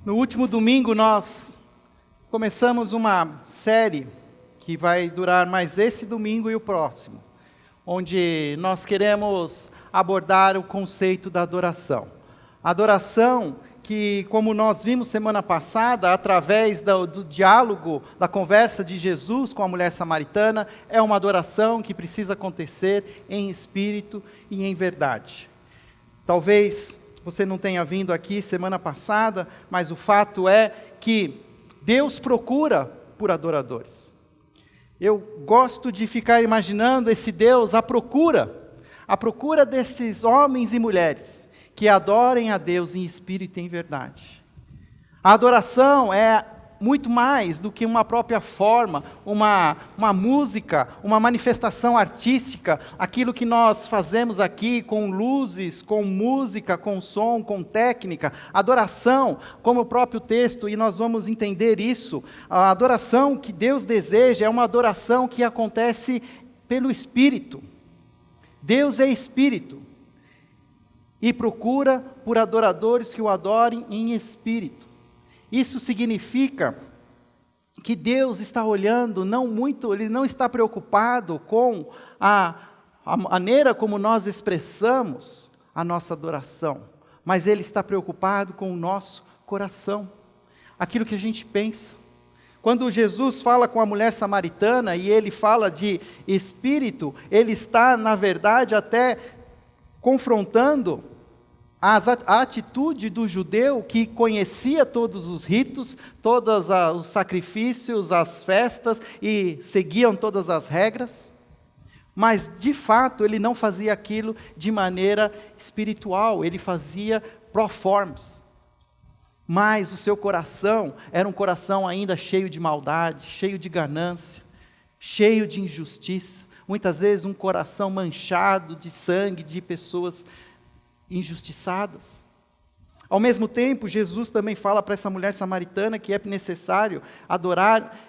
No último domingo nós começamos uma série que vai durar mais esse domingo e o próximo, onde nós queremos abordar o conceito da adoração. Adoração que, como nós vimos semana passada, através do diálogo, da conversa de Jesus com a mulher samaritana, é uma adoração que precisa acontecer em espírito e em verdade. Talvez você não tenha vindo aqui semana passada, mas o fato é que Deus procura por adoradores. Eu gosto de ficar imaginando esse Deus à procura desses homens e mulheres que adorem a Deus em espírito e em verdade. A adoração é muito mais do que uma própria forma, uma música, uma manifestação artística, aquilo que nós fazemos aqui com luzes, com música, com som, com técnica. Adoração, como o próprio texto, e nós vamos entender isso, a adoração que Deus deseja é uma adoração que acontece pelo Espírito. Deus é Espírito e procura por adoradores que o adorem em espírito. Isso significa que Deus está olhando, Ele não está preocupado com a maneira como nós expressamos a nossa adoração, mas Ele está preocupado com o nosso coração, aquilo que a gente pensa. Quando Jesus fala com a mulher samaritana e Ele fala de espírito, Ele está, na verdade, até confrontando a atitude do judeu que conhecia todos os ritos, todos os sacrifícios, as festas e seguiam todas as regras, mas de fato ele não fazia aquilo de maneira espiritual, ele fazia pro formas. Mas o seu coração era um coração ainda cheio de maldade, cheio de ganância, cheio de injustiça, muitas vezes um coração manchado de sangue de pessoas injustiçadas. Ao mesmo tempo, Jesus também fala para essa mulher samaritana que é necessário adorar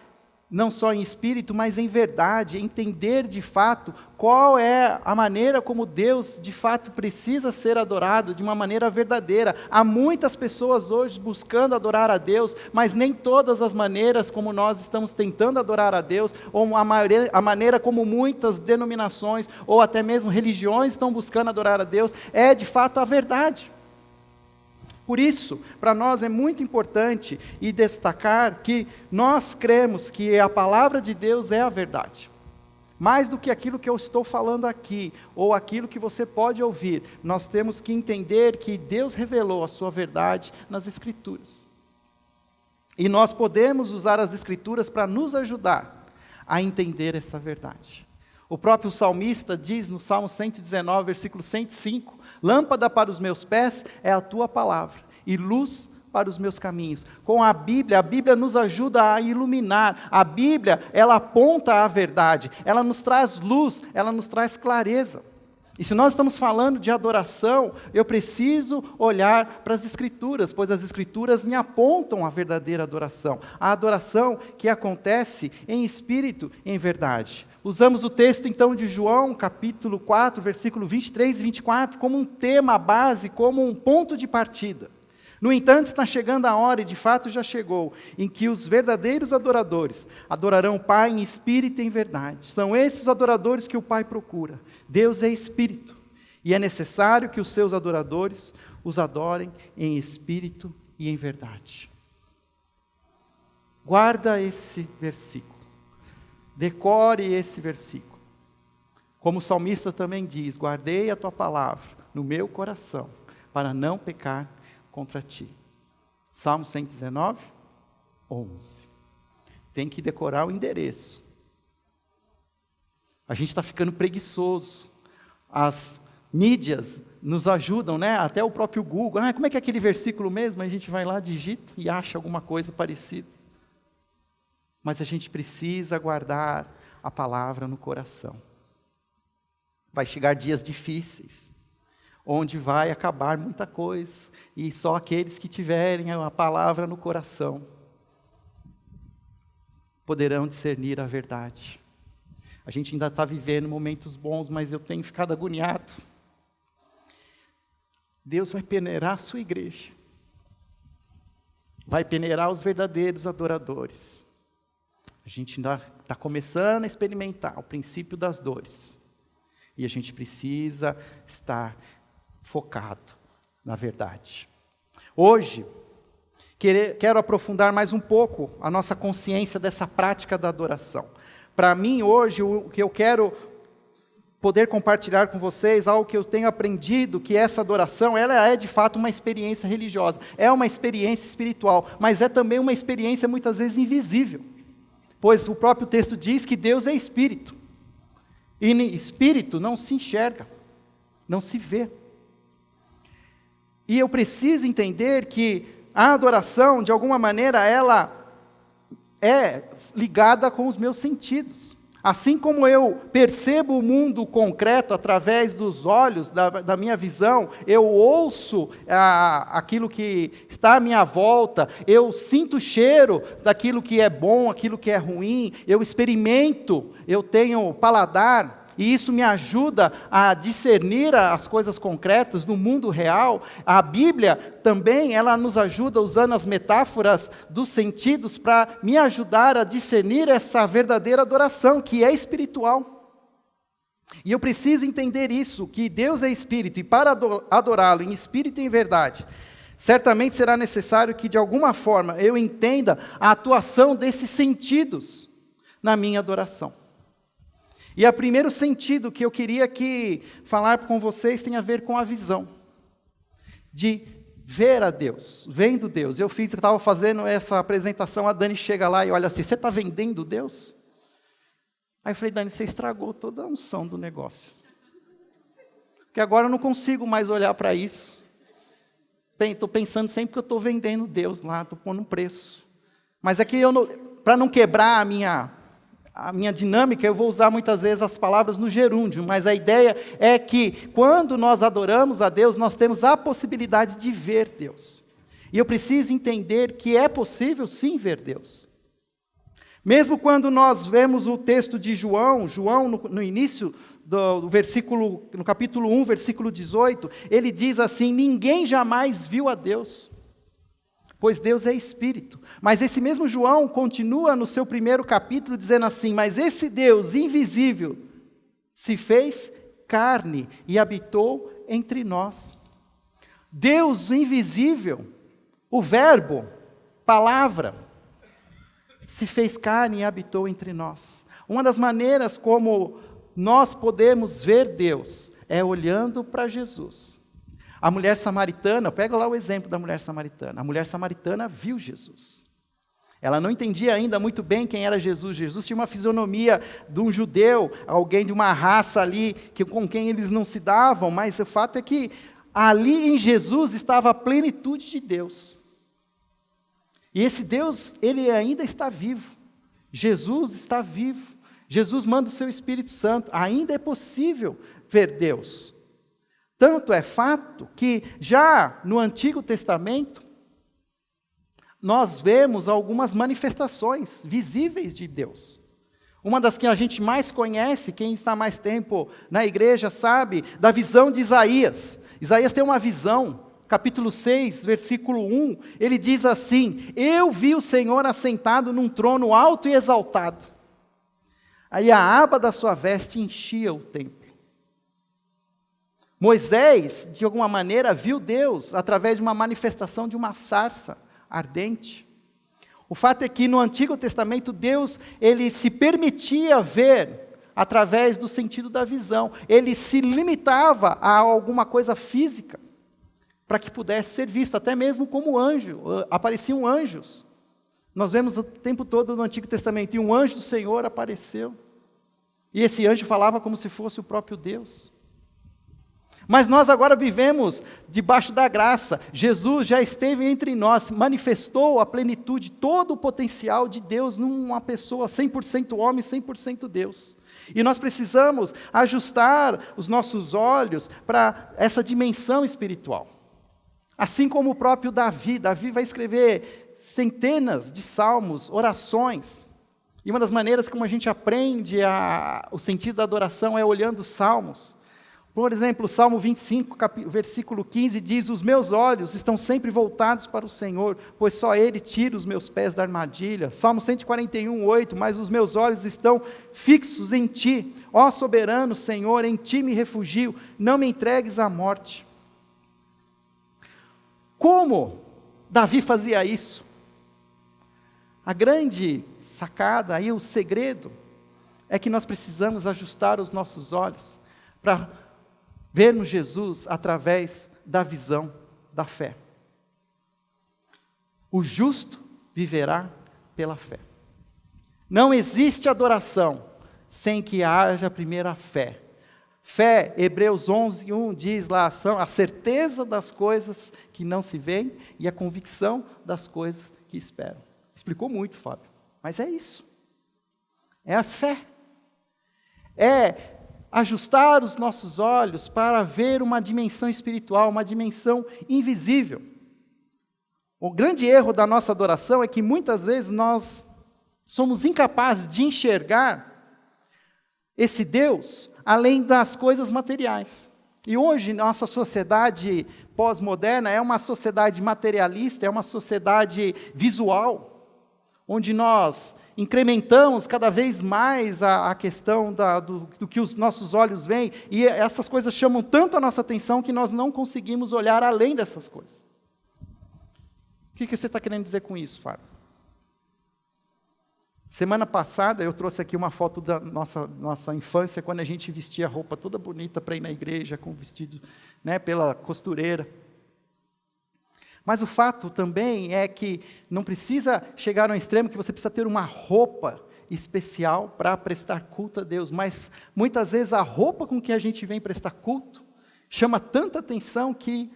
não só em espírito, mas em verdade, entender de fato qual é a maneira como Deus de fato precisa ser adorado de uma maneira verdadeira. Há muitas pessoas hoje buscando adorar a Deus, mas nem todas as maneiras como nós estamos tentando adorar a Deus, ou a maneira como muitas denominações, ou até mesmo religiões estão buscando adorar a Deus, é de fato a verdade. Por isso, para nós é muito importante e destacar que nós cremos que a palavra de Deus é a verdade. Mais do que aquilo que eu estou falando aqui, ou aquilo que você pode ouvir, nós temos que entender que Deus revelou a sua verdade nas Escrituras. E nós podemos usar as Escrituras para nos ajudar a entender essa verdade. O próprio salmista diz no Salmo 119, versículo 105, lâmpada para os meus pés é a tua palavra, e luz para os meus caminhos. Com a Bíblia nos ajuda a iluminar. A Bíblia, ela aponta a verdade, ela nos traz luz, ela nos traz clareza. E se nós estamos falando de adoração, eu preciso olhar para as Escrituras, pois as Escrituras me apontam a verdadeira adoração. A adoração que acontece em espírito e em verdade. Usamos o texto então de João, capítulo 4, versículo 23 e 24, como um tema base, como um ponto de partida. No entanto, está chegando a hora, e de fato já chegou, em que os verdadeiros adoradores adorarão o Pai em espírito e em verdade. São esses os adoradores que o Pai procura. Deus é espírito, e é necessário que os seus adoradores os adorem em espírito e em verdade. Guarda esse versículo. Decore esse versículo. Como o salmista também diz, guardei a tua palavra no meu coração, para não pecar contra ti. Salmo 119, 11. Tem que decorar o endereço. A gente está ficando preguiçoso. As mídias nos ajudam, né? Até o próprio Google. Como é que é aquele versículo mesmo? A gente vai lá, digita e acha alguma coisa parecida. Mas a gente precisa guardar a palavra no coração. Vai chegar dias difíceis, onde vai acabar muita coisa, e só aqueles que tiverem a palavra no coração poderão discernir a verdade. A gente ainda está vivendo momentos bons, mas eu tenho ficado agoniado. Deus vai peneirar a sua igreja. vai peneirar os verdadeiros adoradores. A gente ainda está começando a experimentar o princípio das dores. E a gente precisa estar focado na verdade. Hoje, quero aprofundar mais um pouco a nossa consciência dessa prática da adoração. Para mim, hoje, o que eu quero poder compartilhar com vocês, algo que eu tenho aprendido, que essa adoração, ela é de fato uma experiência religiosa, é uma experiência espiritual, mas é também uma experiência muitas vezes invisível, pois o próprio texto diz que Deus é espírito, e espírito não se enxerga, não se vê. E eu preciso entender que a adoração, de alguma maneira, ela é ligada com os meus sentidos. Assim como eu percebo o mundo concreto através dos olhos, da minha visão, eu ouço aquilo que está à minha volta, eu sinto o cheiro daquilo que é bom, aquilo que é ruim, eu experimento, eu tenho paladar, e isso me ajuda a discernir as coisas concretas no mundo real. A Bíblia também, ela nos ajuda usando as metáforas dos sentidos para me ajudar a discernir essa verdadeira adoração, que é espiritual. E eu preciso entender isso, que Deus é espírito, e para adorá-lo em espírito e em verdade, certamente será necessário que de alguma forma eu entenda a atuação desses sentidos na minha adoração. E o primeiro sentido que eu queria falar com vocês tem a ver com a visão, de ver a Deus, vendo Deus. Eu estava fazendo essa apresentação, a Dani chega lá e olha assim, você está vendendo Deus? Aí eu falei, Dani, você estragou toda a unção do negócio. Porque agora eu não consigo mais olhar para isso. Estou pensando sempre que eu estou vendendo Deus lá, estou pondo um preço. Mas é que para não quebrar a minha dinâmica, eu vou usar muitas vezes as palavras no gerúndio, mas a ideia é que quando nós adoramos a Deus, nós temos a possibilidade de ver Deus. E eu preciso entender que é possível sim ver Deus. Mesmo quando nós vemos o texto de João no início do versículo, no capítulo 1, versículo 18, ele diz assim, ninguém jamais viu a Deus, pois Deus é espírito. Mas esse mesmo João continua no seu primeiro capítulo dizendo assim, mas esse Deus invisível se fez carne e habitou entre nós. Deus invisível, o verbo, palavra, se fez carne e habitou entre nós. Uma das maneiras como nós podemos ver Deus é olhando para Jesus. A mulher samaritana, pega lá o exemplo da mulher samaritana. A mulher samaritana viu Jesus. Ela não entendia ainda muito bem quem era Jesus. Jesus tinha uma fisionomia de um judeu, alguém de uma raça ali, com quem eles não se davam, mas o fato é que ali em Jesus estava a plenitude de Deus. E esse Deus, ele ainda está vivo. Jesus está vivo. Jesus manda o seu Espírito Santo. Ainda é possível ver Deus. Tanto é fato que já no Antigo Testamento, nós vemos algumas manifestações visíveis de Deus. Uma das que a gente mais conhece, quem está mais tempo na igreja sabe, da visão de Isaías. Isaías tem uma visão, capítulo 6, versículo 1, ele diz assim, eu vi o Senhor assentado num trono alto e exaltado. Aí a aba da sua veste enchia o templo. Moisés, de alguma maneira, viu Deus através de uma manifestação de uma sarça ardente. O fato é que no Antigo Testamento, Deus, ele se permitia ver através do sentido da visão. Ele se limitava a alguma coisa física para que pudesse ser visto, até mesmo como anjo. Apareciam anjos. Nós vemos o tempo todo no Antigo Testamento, e um anjo do Senhor apareceu. E esse anjo falava como se fosse o próprio Deus. Mas nós agora vivemos debaixo da graça. Jesus já esteve entre nós, manifestou a plenitude, todo o potencial de Deus numa pessoa 100% homem, 100% Deus. E nós precisamos ajustar os nossos olhos para essa dimensão espiritual. Assim como o próprio Davi vai escrever centenas de salmos, orações. E uma das maneiras como a gente aprende o sentido da adoração é olhando os salmos. Por exemplo, o Salmo 25, versículo 15 diz: os meus olhos estão sempre voltados para o Senhor, pois só Ele tira os meus pés da armadilha. Salmo 141, 8, mas os meus olhos estão fixos em Ti, ó soberano Senhor, em Ti me refugio, não me entregues à morte. Como Davi fazia isso? A grande sacada, aí o segredo, é que nós precisamos ajustar os nossos olhos para vermos Jesus através da visão da fé. O justo viverá pela fé. Não existe adoração sem que haja primeiro a fé. Fé, Hebreus 11, 1 diz lá, são a certeza das coisas que não se veem e a convicção das coisas que esperam. Explicou muito, Fábio, mas é isso. É a fé. É ajustar os nossos olhos para ver uma dimensão espiritual, uma dimensão invisível. O grande erro da nossa adoração é que muitas vezes nós somos incapazes de enxergar esse Deus além das coisas materiais. E hoje nossa sociedade pós-moderna é uma sociedade materialista, é uma sociedade visual, onde nós incrementamos cada vez mais a questão do que os nossos olhos veem, e essas coisas chamam tanto a nossa atenção que nós não conseguimos olhar além dessas coisas. O que você está querendo dizer com isso, Fábio? Semana passada eu trouxe aqui uma foto da nossa infância, quando a gente vestia roupa toda bonita para ir na igreja, com vestido, pela costureira. Mas o fato também é que não precisa chegar ao extremo que você precisa ter uma roupa especial para prestar culto a Deus, mas muitas vezes a roupa com que a gente vem prestar culto chama tanta atenção que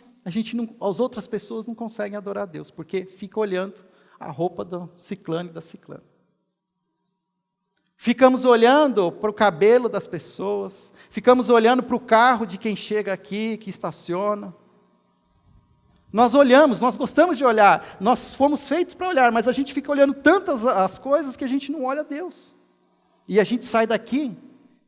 as outras pessoas não conseguem adorar a Deus, porque fica olhando a roupa do ciclano e da ciclana. Ficamos olhando para o cabelo das pessoas, ficamos olhando para o carro de quem chega aqui, que estaciona. Nós olhamos, nós gostamos de olhar, nós fomos feitos para olhar, mas a gente fica olhando tantas as coisas que a gente não olha a Deus. E a gente sai daqui,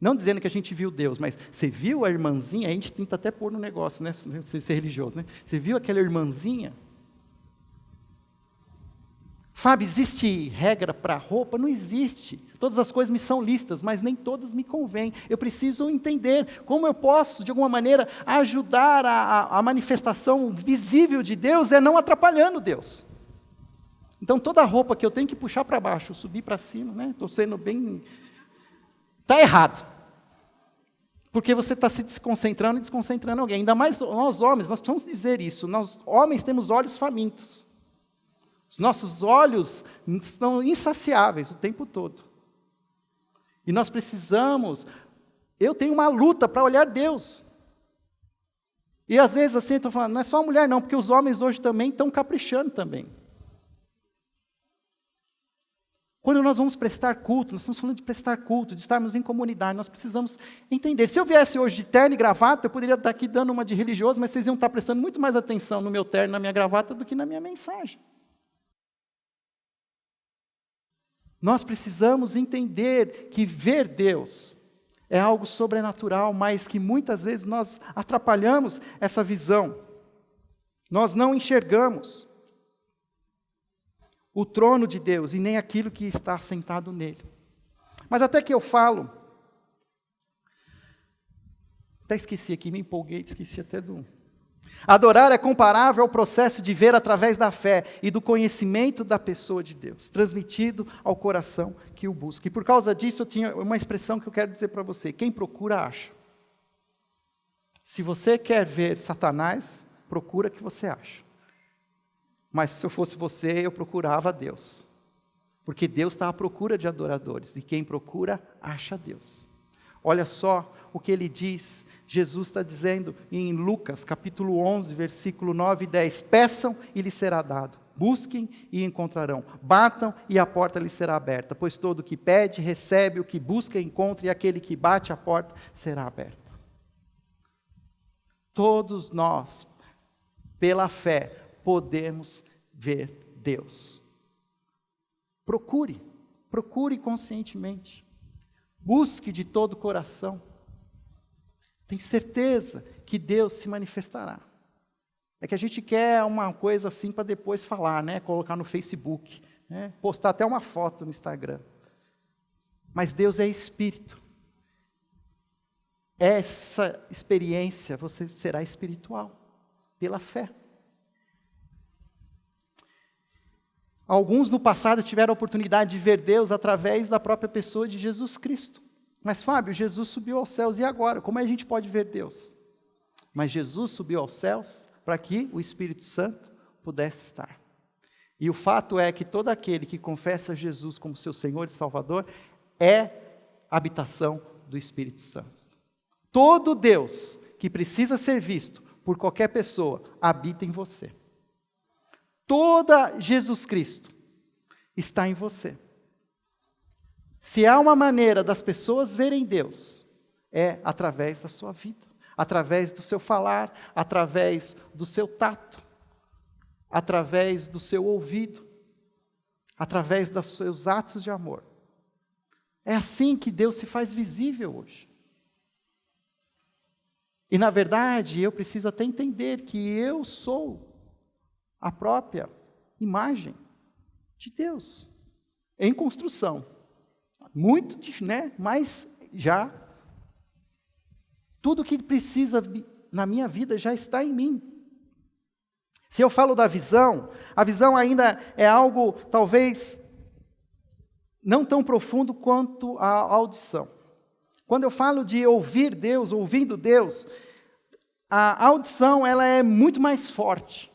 não dizendo que a gente viu Deus, mas você viu a irmãzinha, a gente tenta até pôr no negócio, ser religioso, Você viu aquela irmãzinha? Fábio, existe regra para roupa? Não existe. Todas as coisas me são listas, mas nem todas me convêm. Eu preciso entender como eu posso, de alguma maneira, ajudar a manifestação visível de Deus, não atrapalhando Deus. Então, toda roupa que eu tenho que puxar para baixo, subir para cima, estou sendo bem... Está errado. Porque você está se desconcentrando e desconcentrando alguém. Ainda mais nós homens, nós precisamos dizer isso. Nós homens temos olhos famintos. Os nossos olhos estão insaciáveis o tempo todo. E nós precisamos... Eu tenho uma luta para olhar Deus. E às vezes assim, eu estou falando, não é só a mulher não, porque os homens hoje também estão caprichando também. Quando nós vamos prestar culto, nós estamos falando de prestar culto, de estarmos em comunidade, nós precisamos entender. Se eu viesse hoje de terno e gravata, eu poderia estar aqui dando uma de religioso, mas vocês iam estar prestando muito mais atenção no meu terno, na minha gravata, do que na minha mensagem. Nós precisamos entender que ver Deus é algo sobrenatural, mas que muitas vezes nós atrapalhamos essa visão. Nós não enxergamos o trono de Deus e nem aquilo que está assentado nele. Mas até que eu falo, até esqueci aqui, me empolguei, esqueci até do... Adorar é comparável ao processo de ver através da fé e do conhecimento da pessoa de Deus, transmitido ao coração que o busca. E por causa disso eu tinha uma expressão que eu quero dizer para você: quem procura, acha. Se você quer ver Satanás, procura que você acha. Mas se eu fosse você, eu procurava Deus. Porque Deus está à procura de adoradores, e quem procura, acha Deus. Olha só o que ele diz, Jesus está dizendo em Lucas, capítulo 11, versículo 9 e 10. Peçam e lhes será dado, busquem e encontrarão, batam e a porta lhes será aberta, pois todo o que pede, recebe, o que busca, encontra, e aquele que bate a porta será aberta. Todos nós, pela fé, podemos ver Deus. Procure conscientemente. Busque de todo o coração. Tenho certeza que Deus se manifestará. É que a gente quer uma coisa assim para depois falar, né? Colocar no Facebook, né? Postar até uma foto no Instagram. Mas Deus é Espírito. Essa experiência você será espiritual, pela fé. Alguns no passado tiveram a oportunidade de ver Deus através da própria pessoa de Jesus Cristo. Mas Fábio, Jesus subiu aos céus, e agora? Como a gente pode ver Deus? Mas Jesus subiu aos céus para que o Espírito Santo pudesse estar. E o fato é que todo aquele que confessa Jesus como seu Senhor e Salvador é habitação do Espírito Santo. Todo Deus que precisa ser visto por qualquer pessoa habita em você. Toda Jesus Cristo está em você. Se há uma maneira das pessoas verem Deus, é através da sua vida, através do seu falar, através do seu tato, através do seu ouvido, através dos seus atos de amor. É assim que Deus se faz visível hoje. E na verdade, eu preciso até entender que eu sou a própria imagem de Deus, em construção. Muito, né? Mas já, tudo que precisa na minha vida já está em mim. Se eu falo da visão, a visão ainda é algo, talvez, não tão profundo quanto a audição. Quando eu falo de ouvir Deus, ouvindo Deus, a audição ela é muito mais forte.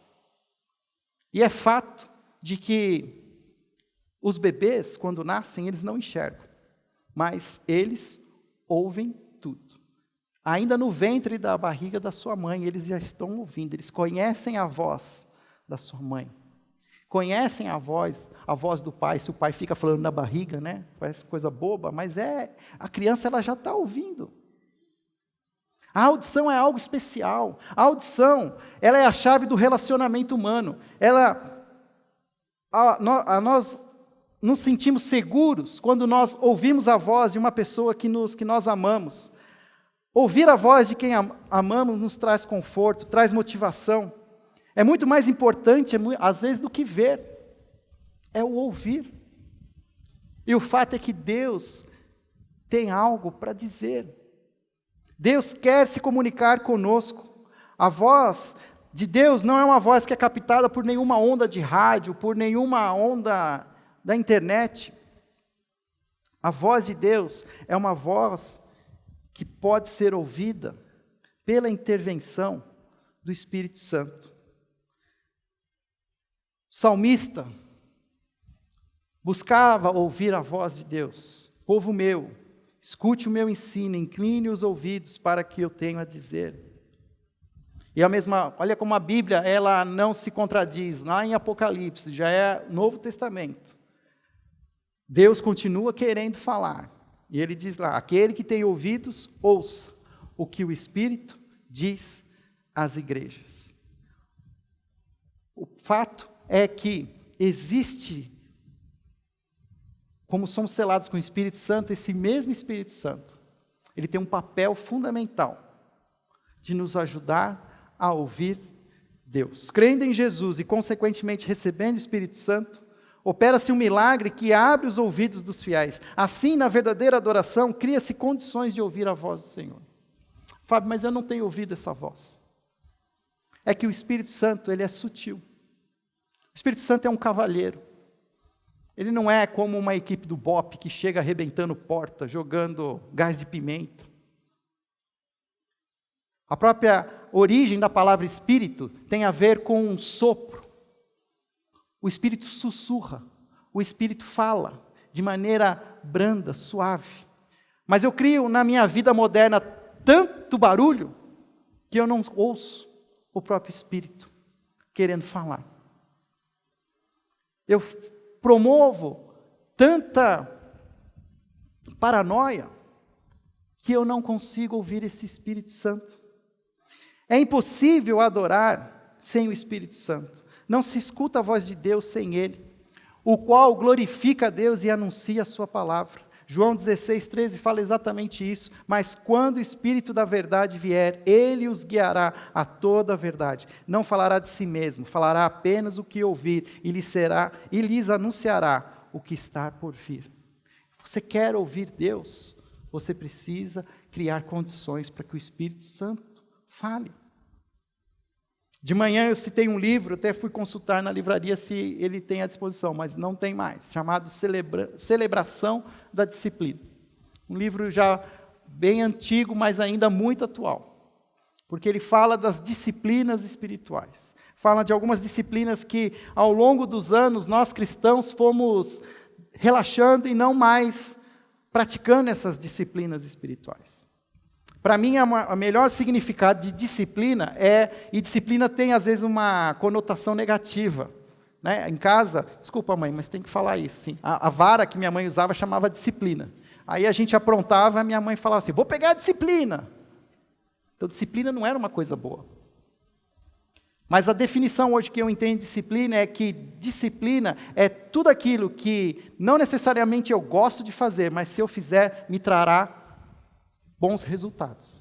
E é fato de que os bebês, quando nascem, eles não enxergam, mas eles ouvem tudo. Ainda no ventre da barriga da sua mãe, eles já estão ouvindo, eles conhecem a voz da sua mãe. Conhecem a voz do pai, se o pai fica falando na barriga, né? Parece coisa boba, mas a criança ela já está ouvindo. A audição é algo especial. A audição, ela é a chave do relacionamento humano. Nós nos sentimos seguros quando nós ouvimos a voz de uma pessoa que nós amamos. Ouvir a voz de quem amamos nos traz conforto, traz motivação. É muito mais importante, às vezes, do que ver. É o ouvir. E o fato é que Deus tem algo para dizer. Deus quer se comunicar conosco. A voz de Deus não é uma voz que é captada por nenhuma onda de rádio, por nenhuma onda da internet. A voz de Deus é uma voz que pode ser ouvida pela intervenção do Espírito Santo. O salmista buscava ouvir a voz de Deus. Povo meu, escute o meu ensino, incline os ouvidos para que eu tenha a dizer. E olha como a Bíblia, ela não se contradiz. Lá em Apocalipse, já é Novo Testamento. Deus continua querendo falar. E ele diz lá, aquele que tem ouvidos, ouça o que o Espírito diz às igrejas. O fato é que existe, como somos selados com o Espírito Santo, esse mesmo Espírito Santo, ele tem um papel fundamental de nos ajudar a ouvir Deus. Crendo em Jesus e, consequentemente, recebendo o Espírito Santo, opera-se um milagre que abre os ouvidos dos fiéis. Assim, na verdadeira adoração, cria-se condições de ouvir a voz do Senhor. Fábio, mas eu não tenho ouvido essa voz. É que o Espírito Santo, ele é sutil. O Espírito Santo é um cavalheiro. Ele não é como uma equipe do BOPE que chega arrebentando porta, jogando gás de pimenta. A própria origem da palavra Espírito tem a ver com um sopro. O Espírito sussurra, o Espírito fala de maneira branda, suave. Mas eu crio na minha vida moderna tanto barulho que eu não ouço o próprio Espírito querendo falar. Eu promovo tanta paranoia que eu não consigo ouvir esse Espírito Santo. É impossível adorar sem o Espírito Santo. Não se escuta a voz de Deus sem Ele, o qual glorifica a Deus e anuncia a sua palavra. João 16:13 fala exatamente isso. Mas quando o Espírito da verdade vier, ele os guiará a toda a verdade. Não falará de si mesmo, falará apenas o que ouvir e lhes anunciará o que está por vir. Você quer ouvir Deus? Você precisa criar condições para que o Espírito Santo fale. De manhã eu citei um livro, até fui consultar na livraria se ele tem à disposição, mas não tem mais, chamado Celebração da Disciplina. Um livro já bem antigo, mas ainda muito atual. Porque ele fala das disciplinas espirituais. Fala de algumas disciplinas que, ao longo dos anos, nós cristãos fomos relaxando e não mais praticando essas disciplinas espirituais. Para mim, o melhor significado de disciplina e disciplina tem às vezes uma conotação negativa. Né? Em casa, desculpa mãe, mas tem que falar isso. Sim. A vara que minha mãe usava chamava disciplina. Aí a gente aprontava e a minha mãe falava assim, vou pegar a disciplina. Então disciplina não era uma coisa boa. Mas a definição hoje que eu entendo de disciplina é que disciplina é tudo aquilo que não necessariamente eu gosto de fazer, mas se eu fizer, me trará bons resultados.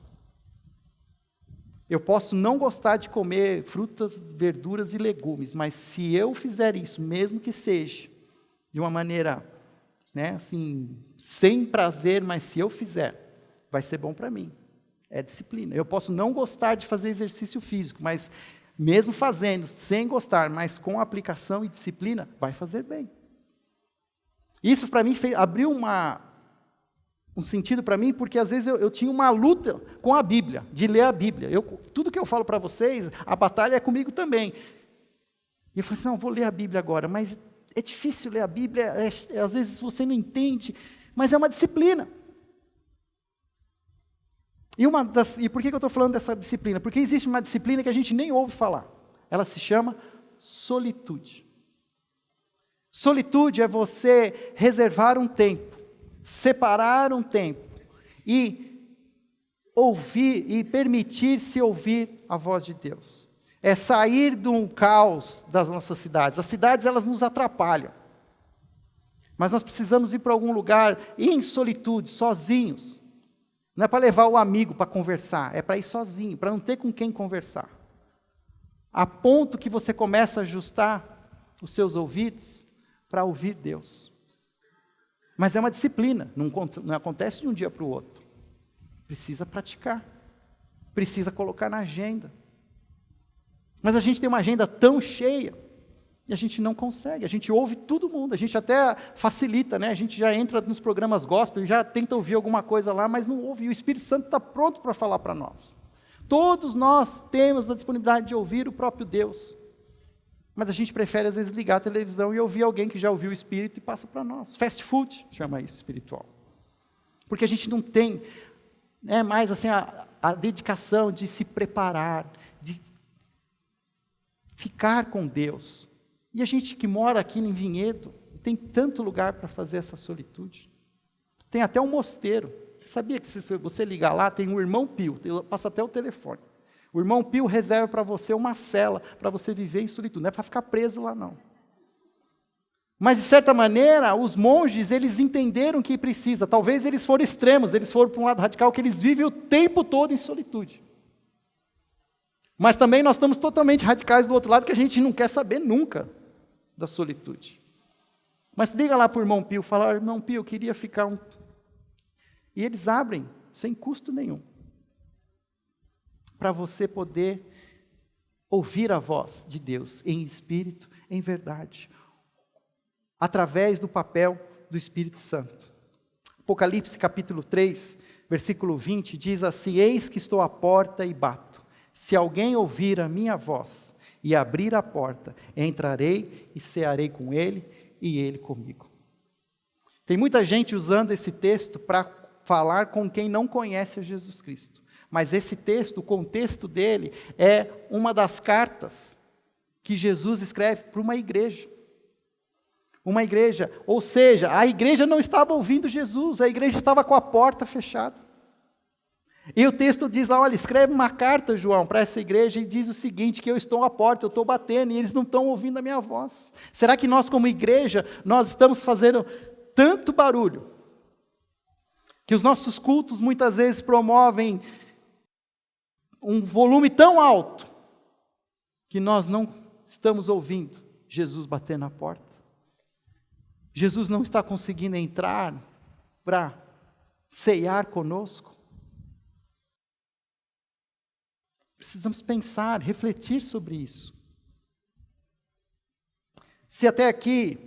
Eu posso não gostar de comer frutas, verduras e legumes, mas se eu fizer isso, mesmo que seja de uma maneira, né, assim, sem prazer, mas se eu fizer, vai ser bom para mim. É disciplina. Eu posso não gostar de fazer exercício físico, mas mesmo fazendo, sem gostar, mas com aplicação e disciplina, vai fazer bem. Isso para mim abriu um sentido para mim, porque às vezes eu tinha uma luta com a Bíblia, de ler a Bíblia. Tudo que eu falo para vocês, a batalha é comigo também. E eu falei assim, não, vou ler a Bíblia agora, mas é difícil ler a Bíblia, às vezes você não entende, mas é uma disciplina. E por que eu estou falando dessa disciplina? Porque existe uma disciplina que a gente nem ouve falar. Ela se chama solitude. Solitude é você reservar um tempo, separar um tempo e ouvir e permitir-se ouvir a voz de Deus. É sair de um caos das nossas cidades. As cidades, elas nos atrapalham. Mas nós precisamos ir para algum lugar em solitude, sozinhos. Não é para levar o amigo para conversar, é para ir sozinho, para não ter com quem conversar. A ponto que você começa a ajustar os seus ouvidos para ouvir Deus. Mas é uma disciplina, não acontece de um dia para o outro. Precisa praticar, precisa colocar na agenda. Mas a gente tem uma agenda tão cheia, e a gente não consegue, a gente ouve todo mundo, a gente até facilita, né? A gente já entra nos programas gospel, já tenta ouvir alguma coisa lá, mas não ouve, e o Espírito Santo está pronto para falar para nós. Todos nós temos a disponibilidade de ouvir o próprio Deus. Mas a gente prefere, às vezes, ligar a televisão e ouvir alguém que já ouviu o Espírito e passa para nós. Fast food, chama isso espiritual. Porque a gente não tem mais assim, a dedicação de se preparar, de ficar com Deus. E a gente que mora aqui em Vinhedo, tem tanto lugar para fazer essa solitude. Tem até um mosteiro. Você sabia que se você ligar lá, tem um irmão Pio, passa até o telefone. O irmão Pio reserva para você uma cela, para você viver em solitude. Não é para ficar preso lá, não. Mas, de certa maneira, os monges, eles entenderam que precisa. Talvez eles foram extremos, eles foram para um lado radical, que eles vivem o tempo todo em solitude. Mas também nós estamos totalmente radicais do outro lado, que a gente não quer saber nunca da solitude. Mas liga lá para o irmão Pio, fala, irmão Pio, eu queria ficar E eles abrem, sem custo nenhum, para você poder ouvir a voz de Deus, em espírito, em verdade, através do papel do Espírito Santo. Apocalipse capítulo 3, versículo 20, diz assim, eis que estou à porta e bato. Se alguém ouvir a minha voz e abrir a porta, entrarei e cearei com ele e ele comigo. Tem muita gente usando esse texto para falar com quem não conhece a Jesus Cristo. Mas esse texto, o contexto dele, é uma das cartas que Jesus escreve para uma igreja. Uma igreja, ou seja, a igreja não estava ouvindo Jesus, a igreja estava com a porta fechada. E o texto diz lá, olha, escreve uma carta, João, para essa igreja e diz o seguinte, que eu estou à porta, eu estou batendo e eles não estão ouvindo a minha voz. Será que nós como igreja, nós estamos fazendo tanto barulho Que os nossos cultos muitas vezes promovem um volume tão alto que nós não estamos ouvindo Jesus bater na porta. Jesus não está conseguindo entrar para ceiar conosco. Precisamos pensar, refletir sobre isso. Se até aqui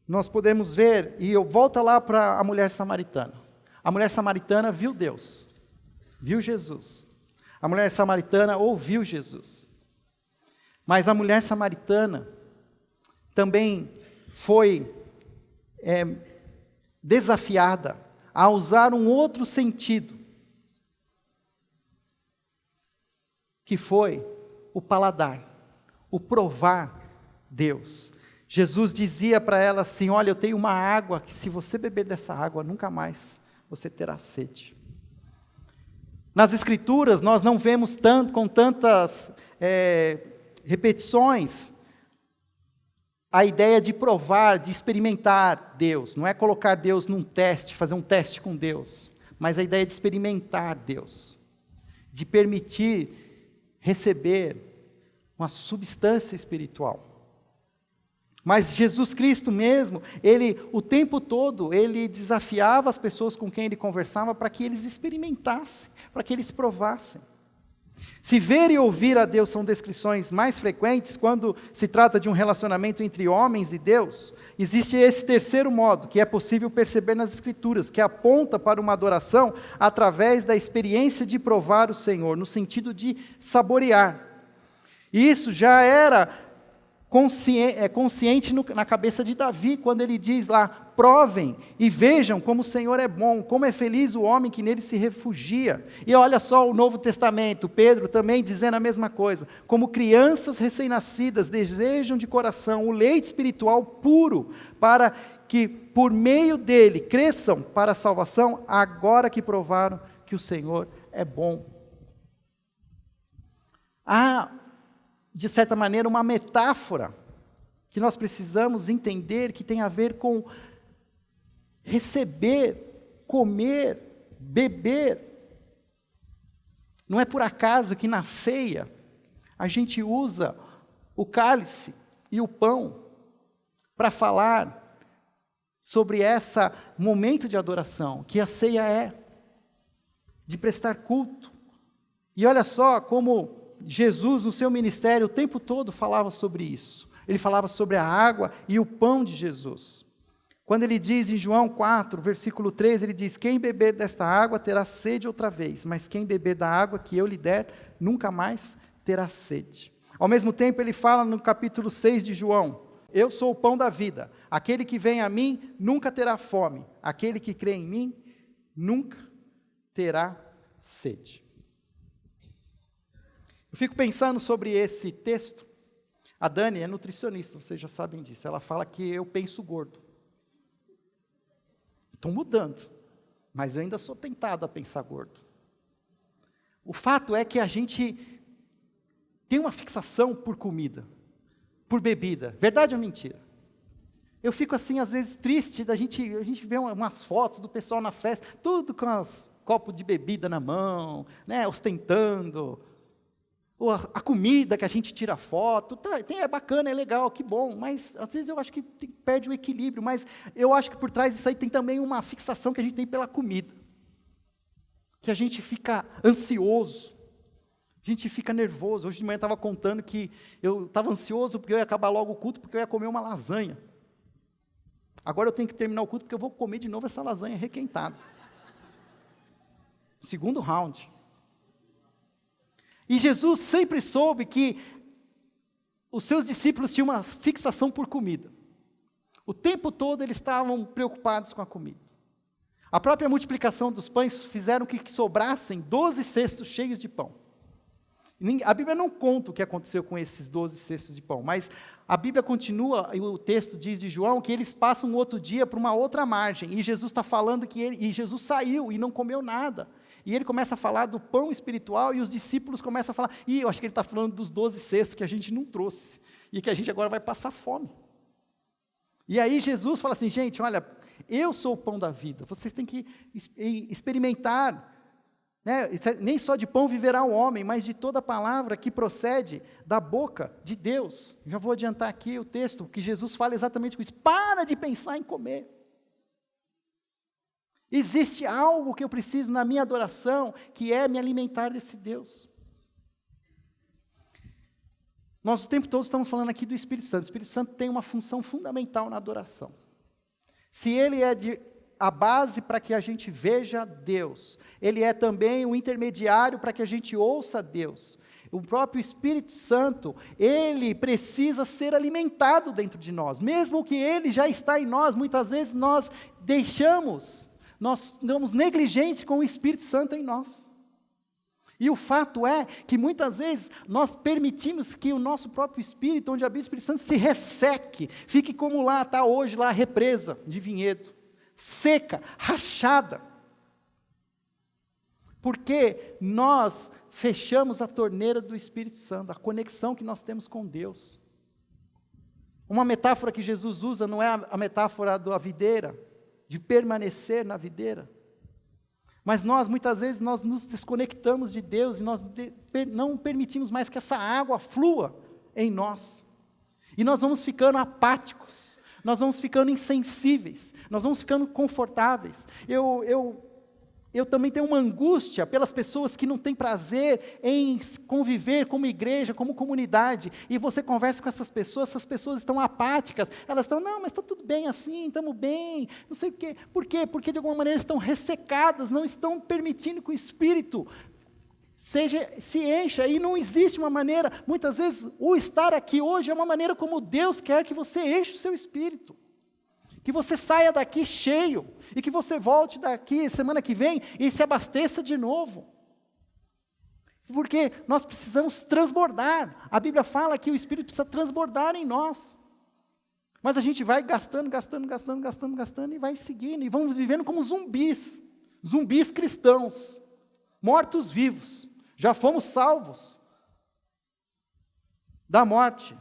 nós podemos ver, e eu volto lá para a mulher samaritana. A mulher samaritana viu Deus, viu Jesus. A mulher samaritana ouviu Jesus. Mas a mulher samaritana também foi desafiada a usar um outro sentido, que foi o paladar, o provar Deus. Jesus dizia para ela assim: olha, eu tenho uma água que se você beber dessa água, nunca mais você terá sede. Nas Escrituras, nós não vemos com tantas repetições a ideia de provar, de experimentar Deus. Não é colocar Deus num teste, fazer um teste com Deus, mas a ideia de experimentar Deus, de permitir receber uma substância espiritual. Mas Jesus Cristo mesmo, Ele o tempo todo, Ele desafiava as pessoas com quem Ele conversava para que eles experimentassem, para que eles provassem. Se ver e ouvir a Deus são descrições mais frequentes quando se trata de um relacionamento entre homens e Deus, existe esse terceiro modo, que é possível perceber nas Escrituras, que aponta para uma adoração através da experiência de provar o Senhor, no sentido de saborear. E isso já era consciente na cabeça de Davi, quando ele diz lá: provem e vejam como o Senhor é bom, como é feliz o homem que nele se refugia. E olha só o Novo Testamento, Pedro também dizendo a mesma coisa: como crianças recém-nascidas desejam de coração o leite espiritual puro, para que por meio dele cresçam para a salvação, agora que provaram que o Senhor é bom. De certa maneira, uma metáfora que nós precisamos entender, que tem a ver com receber, comer, beber. Não é por acaso que na ceia a gente usa o cálice e o pão para falar sobre esse momento de adoração, que a ceia é, de prestar culto. E olha só como Jesus, no seu ministério, o tempo todo falava sobre isso. Ele falava sobre a água e o pão de Jesus. Quando ele diz em João 4, versículo 13, ele diz: quem beber desta água terá sede outra vez, mas quem beber da água que eu lhe der, nunca mais terá sede. Ao mesmo tempo, ele fala no capítulo 6 de João: eu sou o pão da vida, aquele que vem a mim nunca terá fome, aquele que crê em mim nunca terá sede. Eu fico pensando sobre esse texto. A Dani é nutricionista, vocês já sabem disso. Ela fala que eu penso gordo. Estou mudando, mas eu ainda sou tentado a pensar gordo. O fato é que a gente tem uma fixação por comida, por bebida. Verdade ou mentira? Eu fico assim, às vezes, triste, a gente vê umas fotos do pessoal nas festas, tudo com os copos de bebida na mão, né, ostentando. Ou a comida que a gente tira foto, é bacana, é legal, que bom, mas às vezes eu acho que perde o equilíbrio, mas eu acho que por trás disso aí tem também uma fixação que a gente tem pela comida, que a gente fica ansioso, a gente fica nervoso. Hoje de manhã eu estava contando que eu estava ansioso porque eu ia acabar logo o culto, porque eu ia comer uma lasanha. Agora eu tenho que terminar o culto porque eu vou comer de novo essa lasanha requentada. Segundo round. E Jesus sempre soube que os seus discípulos tinham uma fixação por comida. O tempo todo eles estavam preocupados com a comida. A própria multiplicação dos pães fizeram que sobrassem 12 cestos cheios de pão. A Bíblia não conta o que aconteceu com esses 12 cestos de pão, mas a Bíblia continua, e o texto diz de João, que eles passam um outro dia para uma outra margem, e Jesus está falando e Jesus saiu e não comeu nada. E ele começa a falar do pão espiritual, e os discípulos começam a falar: eu acho que ele está falando dos 12 cestos que a gente não trouxe, e que a gente agora vai passar fome. E aí Jesus fala assim, gente, olha, eu sou o pão da vida, vocês têm que experimentar, né? Nem só de pão viverá o homem, mas de toda palavra que procede da boca de Deus. Já vou adiantar aqui o texto, que Jesus fala exatamente com isso, para de pensar em comer. Existe algo que eu preciso na minha adoração, que é me alimentar desse Deus. Nós o tempo todo estamos falando aqui do Espírito Santo. O Espírito Santo tem uma função fundamental na adoração. Se ele é a base para que a gente veja Deus, ele é também o intermediário para que a gente ouça Deus. O próprio Espírito Santo, ele precisa ser alimentado dentro de nós. Mesmo que ele já está em nós, muitas vezes nós somos negligentes com o Espírito Santo em nós. E o fato é que muitas vezes nós permitimos que o nosso próprio Espírito, onde habita o Espírito Santo, se resseque, fique como lá está hoje, lá a represa de Vinhedo, seca, rachada. Porque nós fechamos a torneira do Espírito Santo, a conexão que nós temos com Deus. Uma metáfora que Jesus usa não é a metáfora da videira, de permanecer na videira. Mas nós, muitas vezes, nós nos desconectamos de Deus e nós não permitimos mais que essa água flua em nós. E nós vamos ficando apáticos, nós vamos ficando insensíveis, nós vamos ficando confortáveis. Eu também tenho uma angústia pelas pessoas que não têm prazer em conviver como igreja, como comunidade, e você conversa com essas pessoas estão apáticas, elas estão, não, mas está tudo bem assim, estamos bem, não sei o quê. Por quê? Porque de alguma maneira estão ressecadas, não estão permitindo que o Espírito se encha, e não existe uma maneira, muitas vezes o estar aqui hoje é uma maneira como Deus quer que você enche o seu Espírito. Que você saia daqui cheio, e que você volte daqui semana que vem e se abasteça de novo. Porque nós precisamos transbordar. A Bíblia fala que o Espírito precisa transbordar em nós. Mas a gente vai gastando e vai seguindo, e vamos vivendo como zumbis. Zumbis cristãos, mortos-vivos. Já fomos salvos da morte.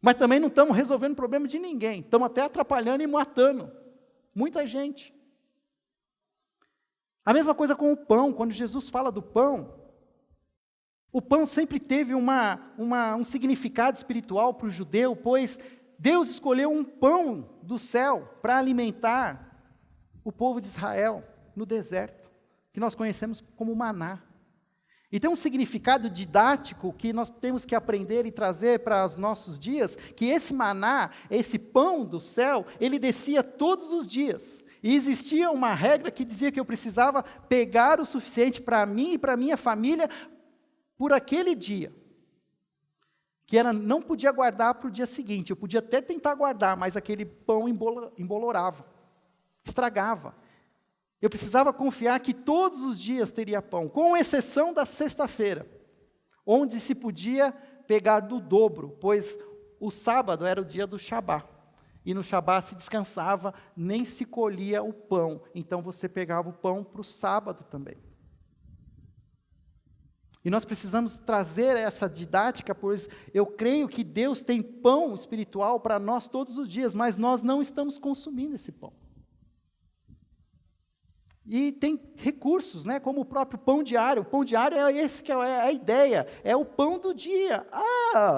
Mas também não estamos resolvendo o problema de ninguém. Estamos até atrapalhando e matando muita gente. A mesma coisa com o pão. Quando Jesus fala do pão, o pão sempre teve um significado espiritual para o judeu, pois Deus escolheu um pão do céu para alimentar o povo de Israel no deserto, que nós conhecemos como maná. E tem um significado didático que nós temos que aprender e trazer para os nossos dias, que esse maná, esse pão do céu, ele descia todos os dias. E existia uma regra que dizia que eu precisava pegar o suficiente para mim e para minha família por aquele dia. Que não podia guardar para o dia seguinte, eu podia até tentar guardar, mas aquele pão embolorava, estragava. Eu precisava confiar que todos os dias teria pão, com exceção da sexta-feira, onde se podia pegar do dobro, pois o sábado era o dia do Shabá. E no Shabá se descansava, nem se colhia o pão. Então você pegava o pão para o sábado também. E nós precisamos trazer essa didática, pois eu creio que Deus tem pão espiritual para nós todos os dias, mas nós não estamos consumindo esse pão. E tem recursos, né, como o próprio pão diário. O pão diário é esse que é a ideia, é o pão do dia.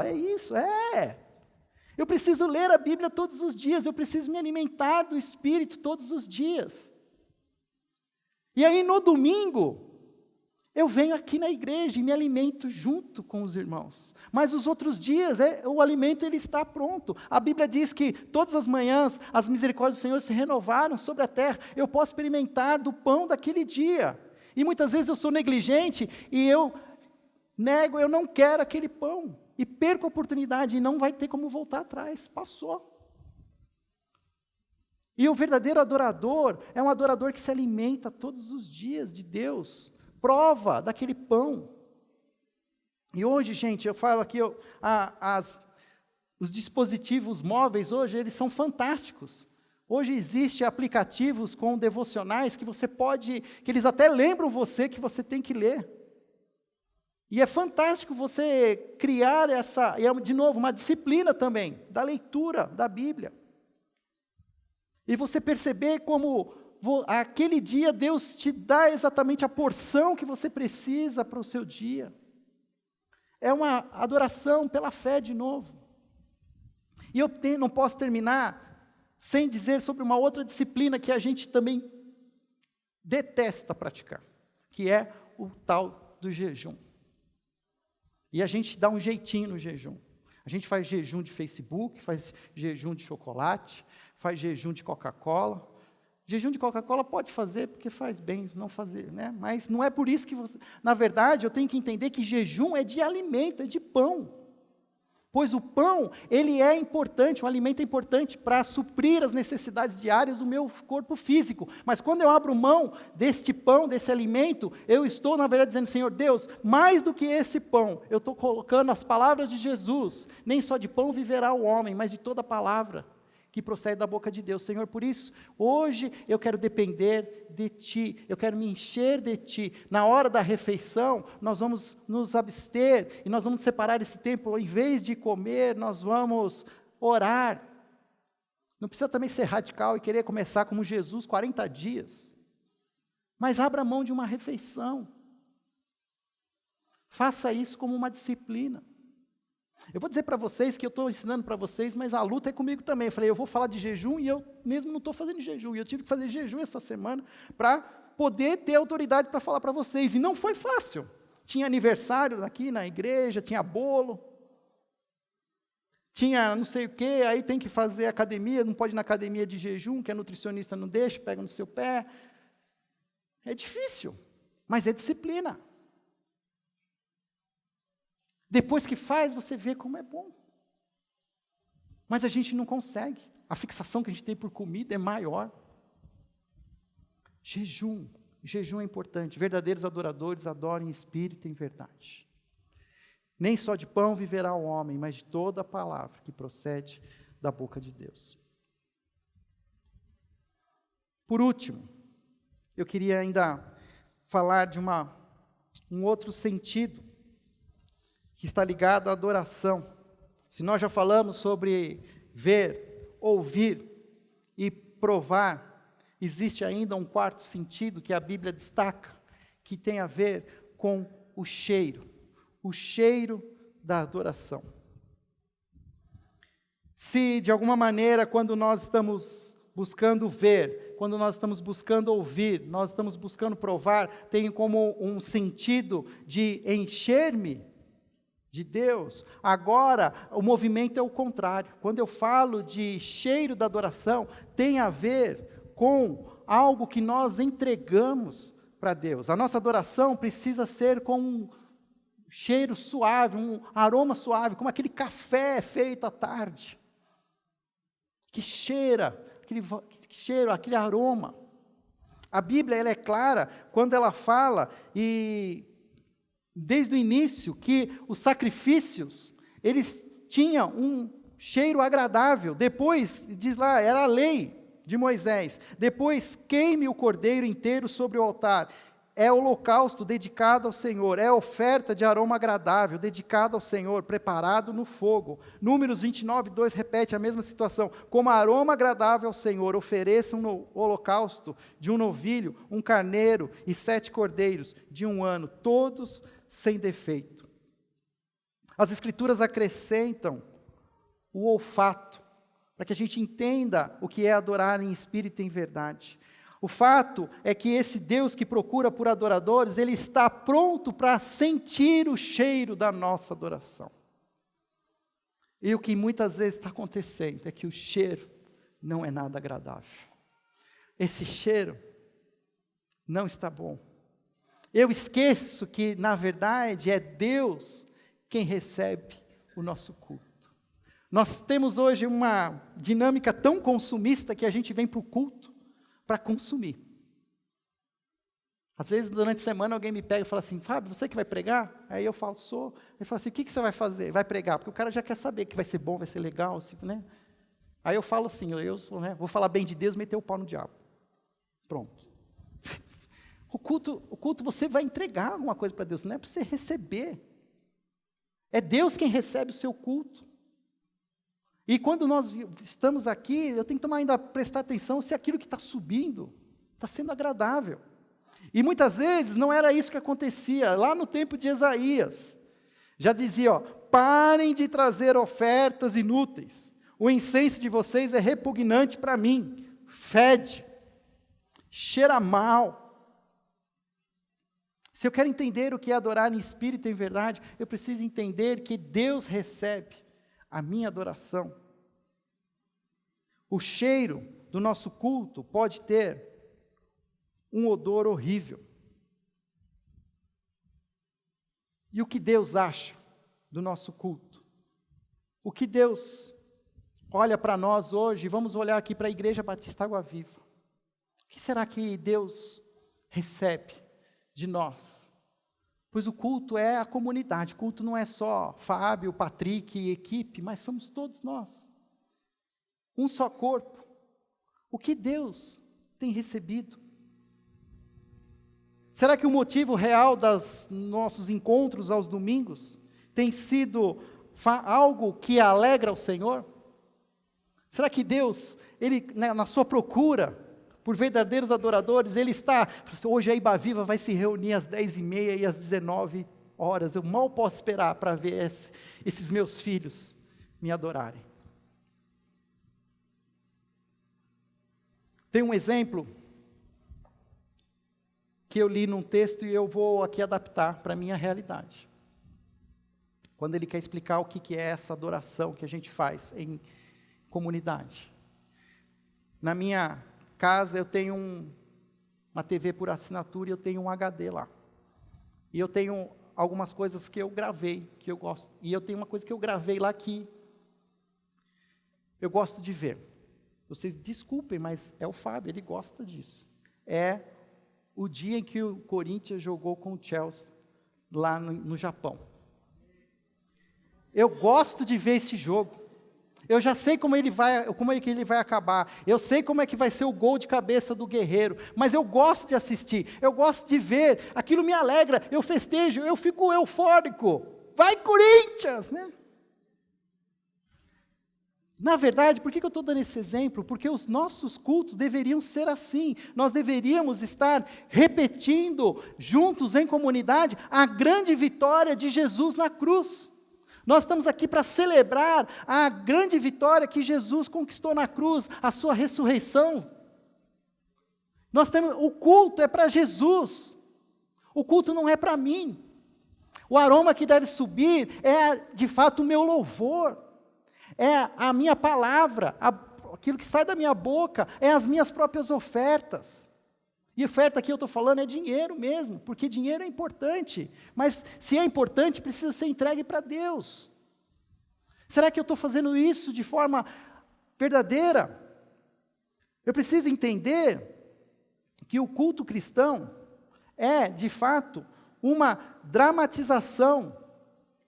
É isso, Eu preciso ler a Bíblia todos os dias, eu preciso me alimentar do Espírito todos os dias. E aí no domingo, eu venho aqui na igreja e me alimento junto com os irmãos. Mas os outros dias, o alimento ele está pronto. A Bíblia diz que todas as manhãs as misericórdias do Senhor se renovaram sobre a terra. Eu posso experimentar do pão daquele dia. E muitas vezes eu sou negligente e eu não quero aquele pão. E perco a oportunidade e não vai ter como voltar atrás. Passou. E o verdadeiro adorador é um adorador que se alimenta todos os dias de Deus. Prova daquele pão. E hoje, gente, eu falo aqui, os dispositivos móveis hoje, eles são fantásticos. Hoje existem aplicativos com devocionais que que eles até lembram você que você tem que ler. E é fantástico você criar de novo, uma disciplina também, da leitura da Bíblia. E você perceber como aquele dia Deus te dá exatamente a porção que você precisa para o seu dia. É uma adoração pela fé de novo. E eu não posso terminar sem dizer sobre uma outra disciplina que a gente também detesta praticar, que é o tal do jejum. E a gente dá um jeitinho no jejum. A gente faz jejum de Facebook, faz jejum de chocolate, faz jejum de Coca-Cola. Jejum de Coca-Cola pode fazer porque faz bem não fazer, né? Mas não é por isso que você... Na verdade, eu tenho que entender que jejum é de alimento, é de pão. Pois o pão, ele é importante, o alimento é importante para suprir as necessidades diárias do meu corpo físico. Mas quando eu abro mão deste pão, desse alimento, eu estou, na verdade, dizendo, Senhor Deus, mais do que esse pão, eu estou colocando as palavras de Jesus. Nem só de pão viverá o homem, mas de toda palavra que procede da boca de Deus. Senhor, por isso, hoje eu quero depender de Ti, eu quero me encher de Ti. Na hora da refeição, nós vamos nos abster, e nós vamos separar esse tempo, em vez de comer, nós vamos orar. Não precisa também ser radical e querer começar como Jesus, 40 dias. Mas abra mão de uma refeição. Faça isso como uma disciplina. Eu vou dizer para vocês que eu estou ensinando para vocês, mas a luta é comigo também. Eu falei, eu vou falar de jejum e eu mesmo não estou fazendo jejum. E eu tive que fazer jejum essa semana para poder ter autoridade para falar para vocês. E não foi fácil. Tinha aniversário aqui na igreja, tinha bolo, tinha não sei o quê, aí tem que fazer academia, não pode ir na academia de jejum, que a nutricionista não deixa, pega no seu pé. É difícil, mas é disciplina. Depois que faz, você vê como é bom. Mas a gente não consegue. A fixação que a gente tem por comida é maior. Jejum é importante. Verdadeiros adoradores adoram em espírito e em verdade. Nem só de pão viverá o homem, mas de toda a palavra que procede da boca de Deus. Por último, eu queria ainda falar de um outro sentido que está ligado à adoração. Se nós já falamos sobre ver, ouvir e provar, existe ainda um quarto sentido que a Bíblia destaca, que tem a ver com o cheiro da adoração. Se de alguma maneira, quando nós estamos buscando ver, quando nós estamos buscando ouvir, nós estamos buscando provar, tem como um sentido de encher-me de Deus. Agora, o movimento é o contrário. Quando eu falo de cheiro da adoração, tem a ver com algo que nós entregamos para Deus. A nossa adoração precisa ser com um cheiro suave, um aroma suave, como aquele café feito à tarde, que cheira, aquele aroma. A Bíblia ela é clara quando ela fala desde o início, que os sacrifícios, eles tinham um cheiro agradável. Depois, diz lá, era a lei de Moisés. Depois, queime o cordeiro inteiro sobre o altar. É holocausto dedicado ao Senhor. É oferta de aroma agradável, dedicado ao Senhor, preparado no fogo. Números 29, 2 repete a mesma situação. Como aroma agradável ao Senhor, ofereçam no holocausto de um novilho, um carneiro e 7 cordeiros de 1 ano, todos sem defeito. As Escrituras acrescentam o olfato, para que a gente entenda o que é adorar em espírito e em verdade. O fato é que esse Deus que procura por adoradores, Ele está pronto para sentir o cheiro da nossa adoração. E o que muitas vezes está acontecendo é que o cheiro não é nada agradável. Esse cheiro não está bom. Eu esqueço que, na verdade, é Deus quem recebe o nosso culto. Nós temos hoje uma dinâmica tão consumista que a gente vem para o culto para consumir. Às vezes, durante a semana, alguém me pega e fala assim, Fábio, você que vai pregar? Aí eu falo, sou. Ele fala assim, o que você vai fazer? Vai pregar? Porque o cara já quer saber que vai ser bom, vai ser legal, assim, né? Aí eu falo assim, vou falar bem de Deus e meter o pau no diabo. Pronto. O culto você vai entregar alguma coisa para Deus, não é para você receber. É Deus quem recebe o seu culto. E quando nós estamos aqui, eu tenho que ainda prestar atenção se aquilo que está subindo está sendo agradável. E muitas vezes não era isso que acontecia. Lá no tempo de Isaías, já dizia, parem de trazer ofertas inúteis. O incenso de vocês é repugnante para mim. Fede. Cheira mal. Se eu quero entender o que é adorar em espírito e em verdade, eu preciso entender que Deus recebe a minha adoração. O cheiro do nosso culto pode ter um odor horrível. E o que Deus acha do nosso culto? O que Deus olha para nós hoje? Vamos olhar aqui para a Igreja Batista Água Viva. O que será que Deus recebe de nós? Pois o culto é a comunidade. O culto não é só Fábio, Patrick e equipe, mas somos todos nós. Um só corpo. O que Deus tem recebido? Será que o motivo real dos nossos encontros aos domingos tem sido algo que alegra o Senhor? Será que Deus, Ele, na sua procura por verdadeiros adoradores, Ele está, hoje a Iba Viva vai se reunir às 10h30 e às 19 horas, eu mal posso esperar para ver esses meus filhos me adorarem. Tem um exemplo que eu li num texto e eu vou aqui adaptar para a minha realidade. Quando ele quer explicar o que é essa adoração que a gente faz em comunidade. Na minha casa eu tenho uma TV por assinatura e eu tenho um HD lá. E eu tenho algumas coisas que eu gravei, que eu gosto. E eu tenho uma coisa que eu gravei lá que eu gosto de ver. Vocês desculpem, mas é o Fábio, ele gosta disso. É o dia em que o Corinthians jogou com o Chelsea, lá no Japão. Eu gosto de ver esse jogo. Eu já sei como é que ele vai acabar. Eu sei como é que vai ser o gol de cabeça do Guerreiro. Mas eu gosto de assistir. Eu gosto de ver. Aquilo me alegra. Eu festejo. Eu fico eufórico. Vai, Corinthians! Né? Na verdade, por que eu estou dando esse exemplo? Porque os nossos cultos deveriam ser assim. Nós deveríamos estar repetindo, juntos em comunidade, a grande vitória de Jesus na cruz. Nós estamos aqui para celebrar a grande vitória que Jesus conquistou na cruz, a sua ressurreição. O culto é para Jesus. O culto não é para mim. O aroma que deve subir é, de fato, o meu louvor. É a minha palavra, aquilo que sai da minha boca, é as minhas próprias ofertas. E oferta aqui eu estou falando é dinheiro mesmo, porque dinheiro é importante. Mas se é importante, precisa ser entregue para Deus. Será que eu estou fazendo isso de forma verdadeira? Eu preciso entender que o culto cristão é, de fato, uma dramatização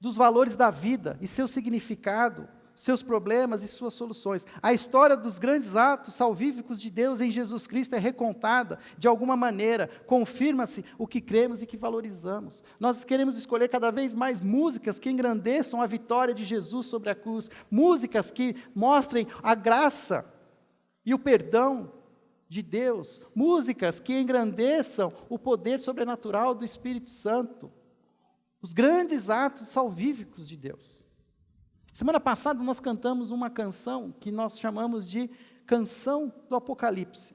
dos valores da vida e seu significado, seus problemas e suas soluções. A história dos grandes atos salvíficos de Deus em Jesus Cristo é recontada de alguma maneira, confirma-se o que cremos e que valorizamos. Nós queremos escolher cada vez mais músicas que engrandeçam a vitória de Jesus sobre a cruz, músicas que mostrem a graça e o perdão de Deus, músicas que engrandeçam o poder sobrenatural do Espírito Santo, os grandes atos salvíficos de Deus. Semana passada nós cantamos uma canção que nós chamamos de Canção do Apocalipse.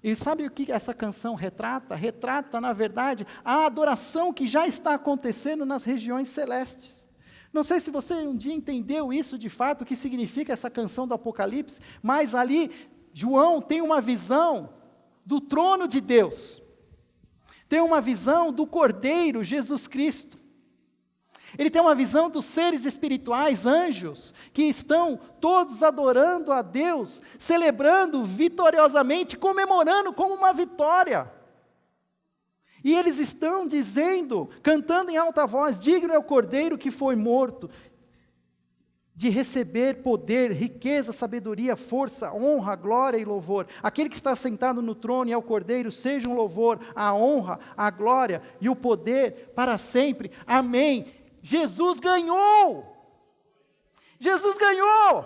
E sabe o que essa canção retrata? Retrata, na verdade, a adoração que já está acontecendo nas regiões celestes. Não sei se você um dia entendeu isso de fato, o que significa essa canção do Apocalipse, mas ali João tem uma visão do trono de Deus. Tem uma visão do Cordeiro, Jesus Cristo. Ele tem uma visão dos seres espirituais, anjos, que estão todos adorando a Deus, celebrando vitoriosamente, comemorando como uma vitória. E eles estão dizendo, cantando em alta voz, digno é o Cordeiro que foi morto, de receber poder, riqueza, sabedoria, força, honra, glória e louvor. Aquele que está sentado no trono e é o Cordeiro, seja um louvor, a honra, a glória e o poder para sempre. Amém. Jesus ganhou. Jesus ganhou!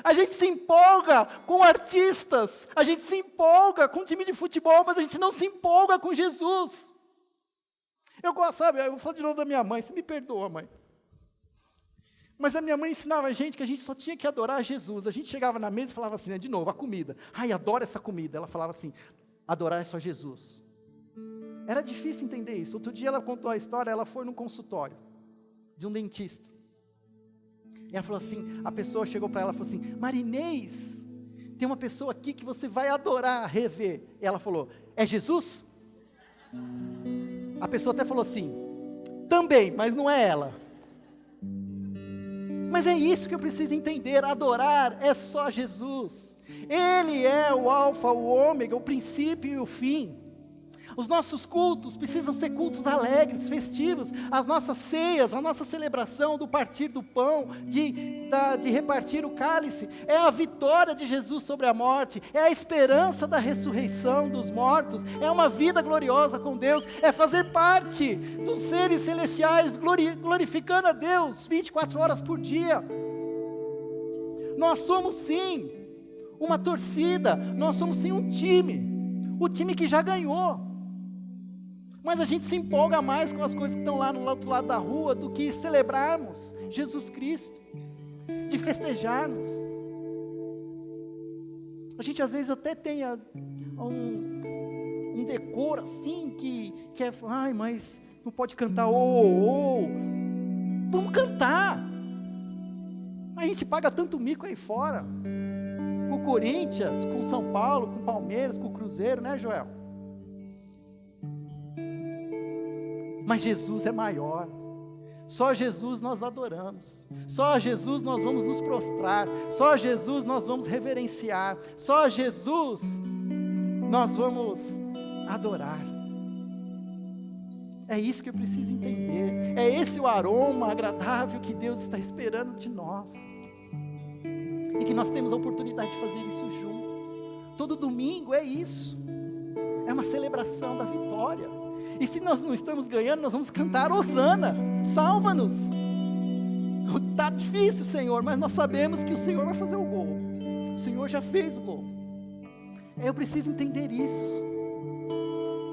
A gente se empolga com artistas, a gente se empolga com time de futebol, mas a gente não se empolga com Jesus. Eu gosto, sabe, eu vou falar de novo da minha mãe, você me perdoa, mãe. Mas a minha mãe ensinava a gente que a gente só tinha que adorar Jesus. A gente chegava na mesa e falava assim, né, de novo, a comida. Ai, adoro essa comida. Ela falava assim, adorar é só Jesus. Era difícil entender isso. Outro dia ela contou a história, ela foi num consultório de um dentista. E ela falou assim, a pessoa chegou para ela e falou assim, Marinês, tem uma pessoa aqui que você vai adorar, rever. E ela falou, é Jesus? A pessoa até falou assim, também, mas não é ela. Mas é isso que eu preciso entender, adorar é só Jesus. Ele é o alfa, o ômega, o princípio e o fim. Os nossos cultos precisam ser cultos alegres, festivos. As nossas ceias, a nossa celebração do partir do pão, de repartir o cálice, é a vitória de Jesus sobre a morte, é a esperança da ressurreição dos mortos, é uma vida gloriosa com Deus, é fazer parte dos seres celestiais, glorificando a Deus 24 horas por dia. Nós somos sim uma torcida, nós somos sim um time, o time que já ganhou. Mas a gente se empolga mais com as coisas que estão lá no outro lado da rua do que celebrarmos Jesus Cristo, de festejarmos. A gente às vezes até tem um decor assim que é, ai, mas não pode cantar, vamos cantar. A gente paga tanto mico aí fora, com o Corinthians, com o São Paulo, com o Palmeiras, com o Cruzeiro, né, Joel? Mas Jesus é maior, só Jesus nós adoramos, só a Jesus nós vamos nos prostrar, só a Jesus nós vamos reverenciar, só a Jesus nós vamos adorar. É isso que eu preciso entender, é esse o aroma agradável que Deus está esperando de nós, e que nós temos a oportunidade de fazer isso juntos. Todo domingo é isso, é uma celebração da vitória. E se nós não estamos ganhando, nós vamos cantar Hosana, salva-nos. Está difícil, Senhor, mas nós sabemos que o Senhor vai fazer o gol. O Senhor já fez o gol. Eu preciso entender isso.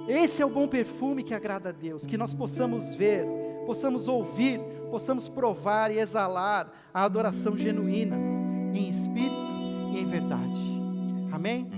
Esse é o bom perfume que agrada a Deus, que nós possamos ver, possamos ouvir, possamos provar e exalar a adoração genuína, em espírito e em verdade. Amém?